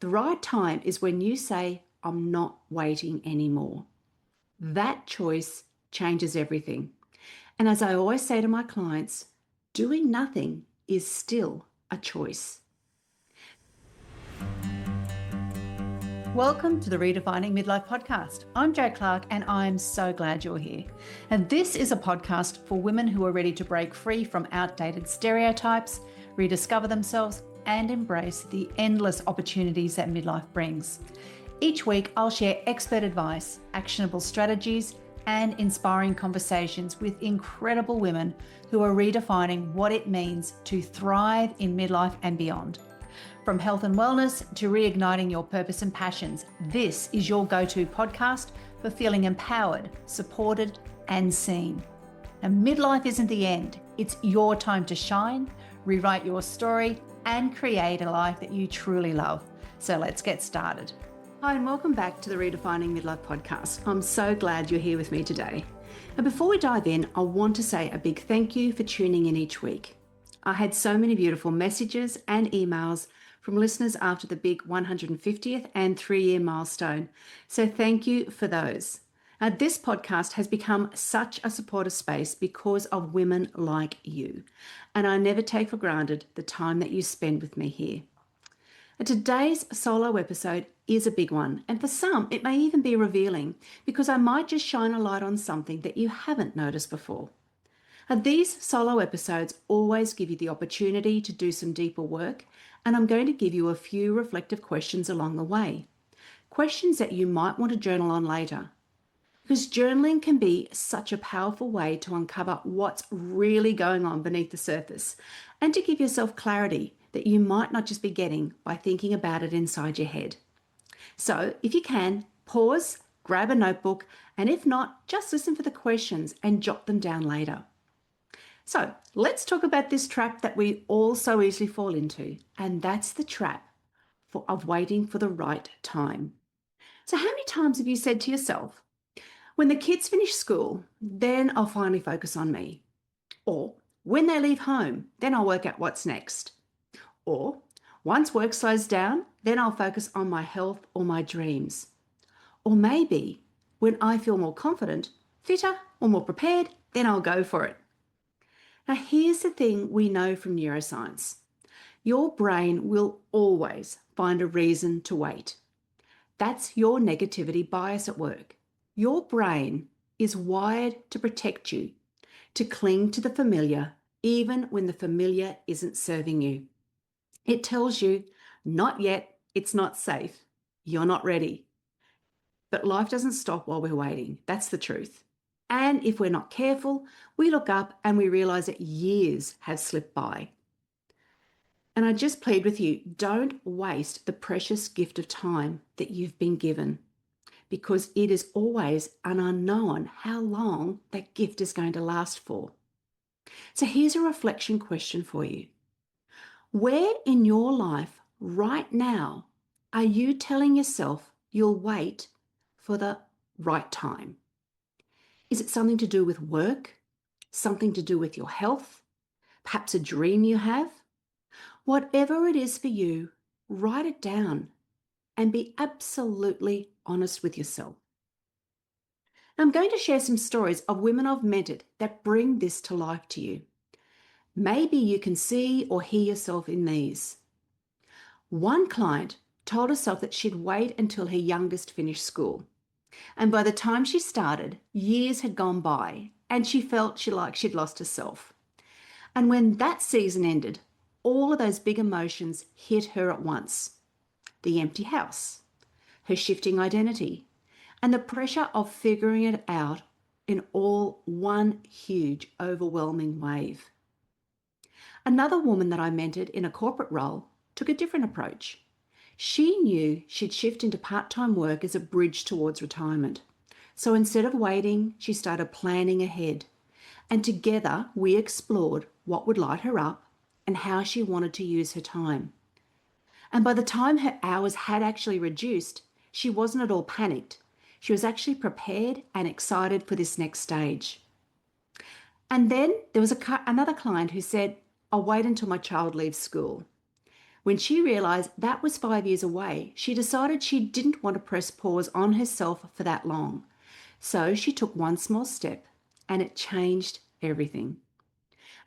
The right time is when you say, I'm not waiting anymore. That choice changes everything. And as I always say to my clients, doing nothing is still a choice. Welcome to the Redefining Midlife podcast. I'm Jo Clark and I'm so glad you're here. And this is a podcast for women who are ready to break free from outdated stereotypes, rediscover themselves, and embrace the endless opportunities that midlife brings. Each week, I'll share expert advice, actionable strategies, and inspiring conversations with incredible women who are redefining what it means to thrive in midlife and beyond. From health and wellness to reigniting your purpose and passions, this is your go-to podcast for feeling empowered, supported, and seen. And midlife isn't the end. It's your time to shine, rewrite your story, and create a life that you truly love. So let's get started. Hi, and welcome back to the Redefining Midlife podcast. I'm so glad you're here with me today. And before we dive in, I want to say a big thank you for tuning in each week. I had so many beautiful messages and emails from listeners after the big 150th and 3-year milestone. So thank you for those. This podcast has become such a supportive space because of women like you. And I never take for granted the time that you spend with me here. And today's solo episode is a big one. And for some, it may even be revealing because I might just shine a light on something that you haven't noticed before. And these solo episodes always give you the opportunity to do some deeper work, and I'm going to give you a few reflective questions along the way. Questions that you might want to journal on later. Because journaling can be such a powerful way to uncover what's really going on beneath the surface and to give yourself clarity that you might not just be getting by thinking about it inside your head. So if you can, pause, grab a notebook, and if not, just listen for the questions and jot them down later. So let's talk about this trap that we all so easily fall into, and that's the trap of waiting for the right time. So how many times have you said to yourself, when the kids finish school, then I'll finally focus on me? Or when they leave home, then I'll work out what's next. Or once work slows down, then I'll focus on my health or my dreams. Or maybe when I feel more confident, fitter, or more prepared, then I'll go for it. Now, here's the thing we know from neuroscience. Your brain will always find a reason to wait. That's your negativity bias at work. Your brain is wired to protect you, to cling to the familiar, even when the familiar isn't serving you. It tells you, not yet, it's not safe, you're not ready. But life doesn't stop while we're waiting. That's the truth. And if we're not careful, we look up and we realize that years have slipped by. And I just plead with you, don't waste the precious gift of time that you've been given, because it is always an unknown how long that gift is going to last for. So here's a reflection question for you. Where in your life right now are you telling yourself you'll wait for the right time? Is it something to do with work? Something to do with your health? Perhaps a dream you have? Whatever it is for you, write it down and be absolutely honest with yourself. I'm going to share some stories of women I've mentored that bring this to life to you. Maybe you can see or hear yourself in these. One client told herself that she'd wait until her youngest finished school. And by the time she started, years had gone by and she felt she'd lost herself. And when that season ended, all of those big emotions hit her at once. The empty house, her shifting identity, and the pressure of figuring it out in all one huge, overwhelming wave. Another woman that I mentored in a corporate role took a different approach. She knew she'd shift into part-time work as a bridge towards retirement. So instead of waiting, she started planning ahead. And together we explored what would light her up and how she wanted to use her time. And by the time her hours had actually reduced, she wasn't at all panicked. She was actually prepared and excited for this next stage. And then there was another client who said, I'll wait until my child leaves school. When she realized that was 5 years away, she decided she didn't want to press pause on herself for that long. So she took one small step and it changed everything.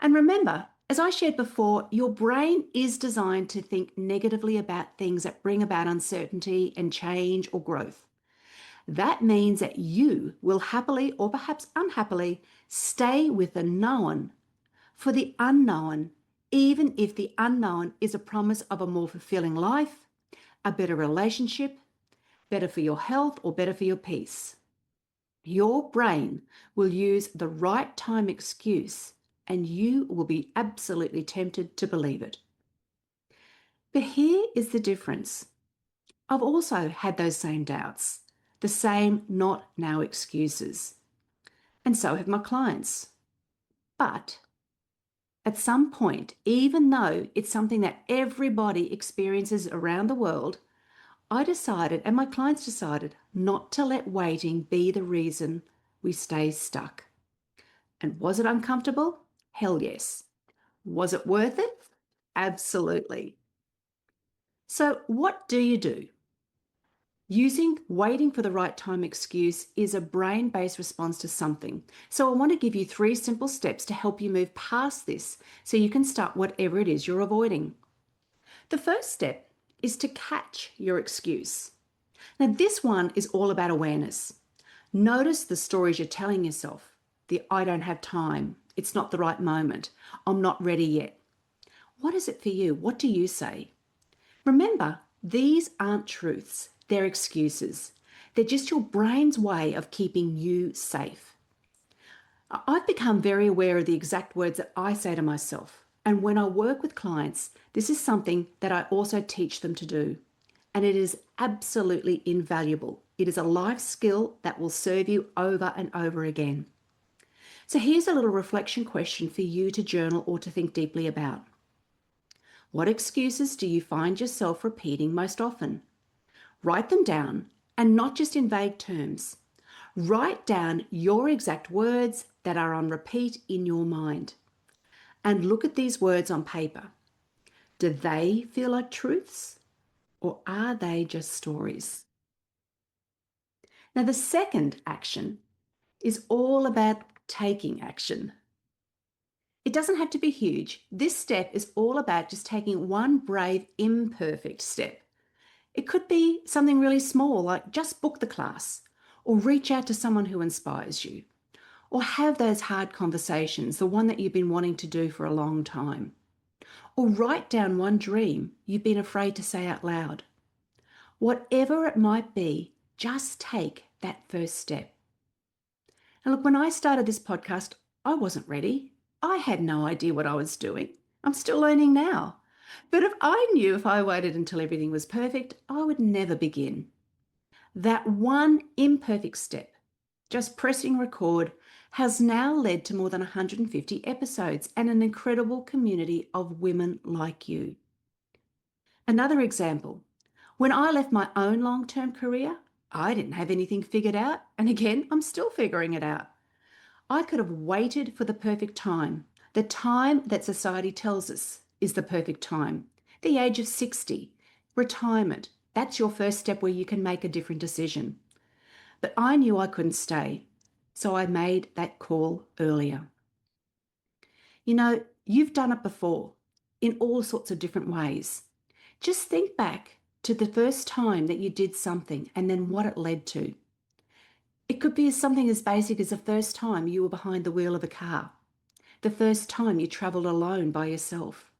And remember, as I shared before, your brain is designed to think negatively about things that bring about uncertainty and change or growth. That means that you will happily or perhaps unhappily stay with the known for the unknown, even if the unknown is a promise of a more fulfilling life, a better relationship, better for your health, or better for your peace. Your brain will use the right time excuse and you will be absolutely tempted to believe it. But here is the difference. I've also had those same doubts, the same not now excuses. And so have my clients. But at some point, even though it's something that everybody experiences around the world, I decided, and my clients decided, not to let waiting be the reason we stay stuck. And was it uncomfortable? Hell yes. Was it worth it? Absolutely. So, what do you do? Using waiting for the right time excuse is a brain-based response to something. So I want to give you 3 simple steps to help you move past this so you can start whatever it is you're avoiding. The first step is to catch your excuse. Now, this one is all about awareness. Notice the stories you're telling yourself. The I don't have time. It's not the right moment. I'm not ready yet. What is it for you? What do you say? Remember, these aren't truths. They're excuses. They're just your brain's way of keeping you safe. I've become very aware of the exact words that I say to myself. And when I work with clients, this is something that I also teach them to do. And it is absolutely invaluable. It is a life skill that will serve you over and over again. So here's a little reflection question for you to journal or to think deeply about. What excuses do you find yourself repeating most often? Write them down, and not just in vague terms. Write down your exact words that are on repeat in your mind. And look at these words on paper. Do they feel like truths, or are they just stories? Now, the second action is all about taking action. It doesn't have to be huge. This step is all about just taking one brave, imperfect step. It could be something really small, like just book the class, or reach out to someone who inspires you, or have those hard conversations, the one that you've been wanting to do for a long time, or write down one dream you've been afraid to say out loud. Whatever it might be, just take that first step. And look, when I started this podcast, I wasn't ready. I had no idea what I was doing. I'm still learning now. But if I knew if I waited until everything was perfect, I would never begin. That one imperfect step, just pressing record, has now led to more than 150 episodes and an incredible community of women like you. Another example, when I left my own long-term career, I didn't have anything figured out, and again, I'm still figuring it out. I could have waited for the perfect time, the time that society tells us is the perfect time, the age of 60, retirement. That's your first step where you can make a different decision. But I knew I couldn't stay, so I made that call earlier. You know, you've done it before in all sorts of different ways. Just think back to the first time that you did something and then what it led to. It could be something as basic as the first time you were behind the wheel of a car, the first time you travelled alone by yourself,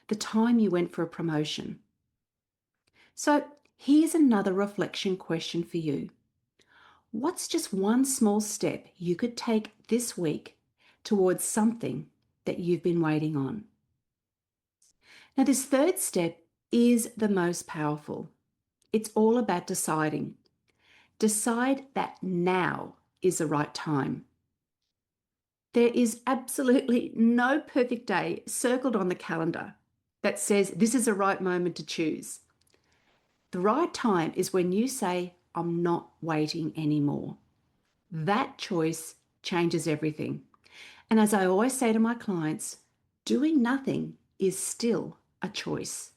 the time you went for a promotion. So here's another reflection question for you. What's just one small step you could take this week towards something that you've been waiting on? Now, this third step is the most powerful. It's all about deciding. Decide that now is the right time. There is absolutely no perfect day circled on the calendar that says this is the right moment to choose. The right time is when you say, I'm not waiting anymore. That choice changes everything. And as I always say to my clients, doing nothing is still a choice.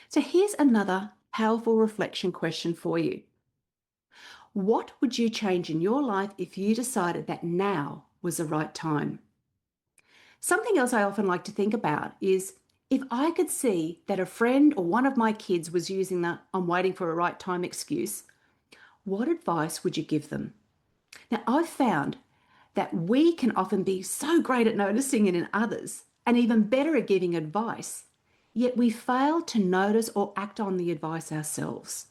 So here's another powerful reflection question for you. What would you change in your life if you decided that now was the right time? Something else I often like to think about is if I could see that a friend or one of my kids was using the "I'm waiting for a right time" excuse, what advice would you give them? Now, I've found that we can often be so great at noticing it in others and even better at giving advice, yet we fail to notice or act on the advice ourselves.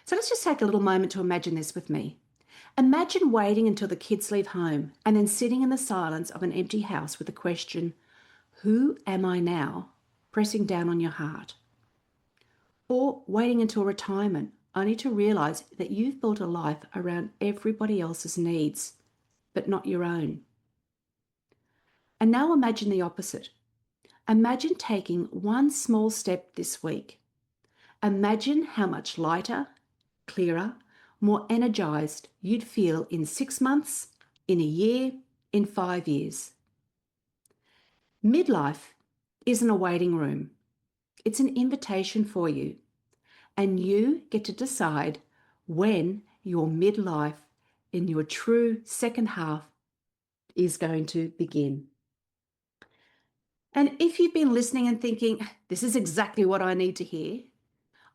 So let's just take a little moment to imagine this with me. Imagine waiting until the kids leave home and then sitting in the silence of an empty house with the question, "Who am I now?" pressing down on your heart. Or waiting until retirement, only to realize that you've built a life around everybody else's needs, but not your own. And now imagine the opposite. Imagine taking one small step this week. Imagine how much lighter, clearer, more energized you'd feel in 6 months, in a year, in 5 years. Midlife isn't a waiting room. It's an invitation for you. And you get to decide when your midlife in your true second half is going to begin. And if you've been listening and thinking, this is exactly what I need to hear,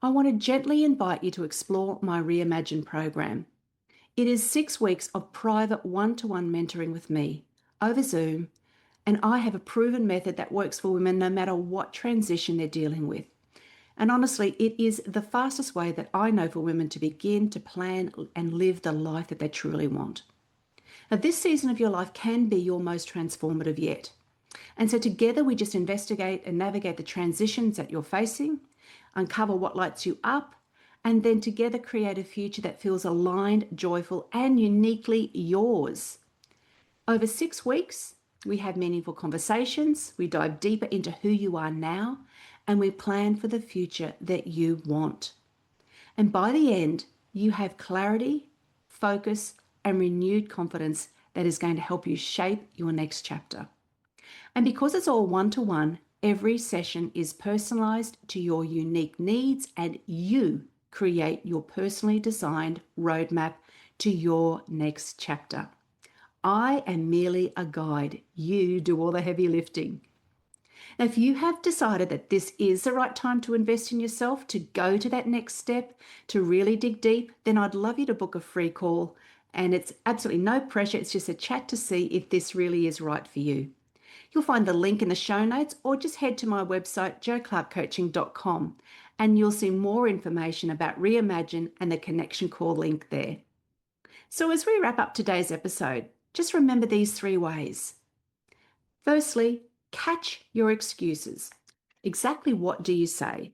I want to gently invite you to explore my Reimagine program. It is 6 weeks of private one-to-one mentoring with me over Zoom, and I have a proven method that works for women no matter what transition they're dealing with. And honestly, it is the fastest way that I know for women to begin to plan and live the life that they truly want. Now, this season of your life can be your most transformative yet. And so together we just investigate and navigate the transitions that you're facing, uncover what lights you up, and then together create a future that feels aligned, joyful, and uniquely yours. Over 6 weeks, we have meaningful conversations, we dive deeper into who you are now, and we plan for the future that you want. And by the end, you have clarity, focus, and renewed confidence that is going to help you shape your next chapter. And because it's all one-to-one, every session is personalized to your unique needs, and you create your personally designed roadmap to your next chapter. I am merely a guide. You do all the heavy lifting. Now, if you have decided that this is the right time to invest in yourself, to go to that next step, to really dig deep, then I'd love you to book a free call. And it's absolutely no pressure. It's just a chat to see if this really is right for you. You'll find the link in the show notes, or just head to my website, joclarkcoaching.com, and you'll see more information about Reimagine and the connection call link there. So as we wrap up today's episode, just remember these 3 ways. Firstly, catch your excuses. Exactly what do you say?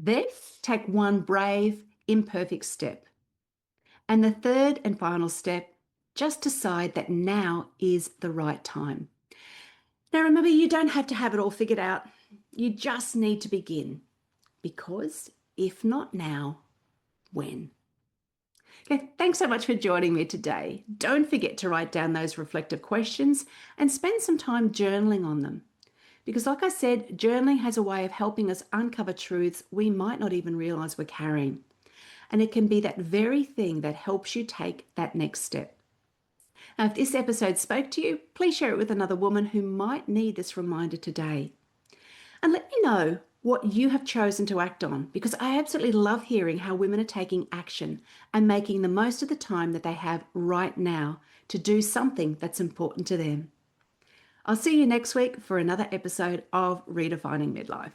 Then take one brave, imperfect step. And the third and final step, just decide that now is the right time. Now remember, you don't have to have it all figured out. You just need to begin. Because if not now, when? Okay, thanks so much for joining me today. Don't forget to write down those reflective questions and spend some time journaling on them. Because like I said, journaling has a way of helping us uncover truths we might not even realize we're carrying. And it can be that very thing that helps you take that next step. Now, if this episode spoke to you, please share it with another woman who might need this reminder today. And let me know what you have chosen to act on, because I absolutely love hearing how women are taking action and making the most of the time that they have right now to do something that's important to them. I'll see you next week for another episode of Redefining Midlife.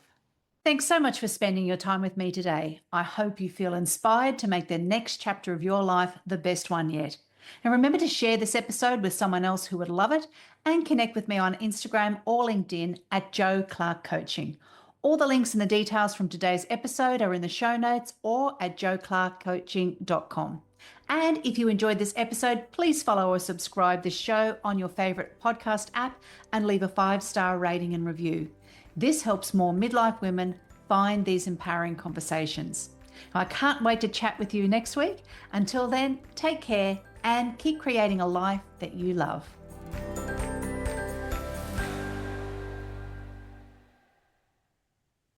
Thanks so much for spending your time with me today. I hope you feel inspired to make the next chapter of your life the best one yet. And remember to share this episode with someone else who would love it, and connect with me on Instagram or LinkedIn at Jo Clark Coaching. All the links and the details from today's episode are in the show notes or at joclarkcoaching.com. And if you enjoyed this episode, please follow or subscribe this show on your favorite podcast app and leave a 5-star rating and review. This helps more midlife women find these empowering conversations. I can't wait to chat with you next week. Until then, take care and keep creating a life that you love.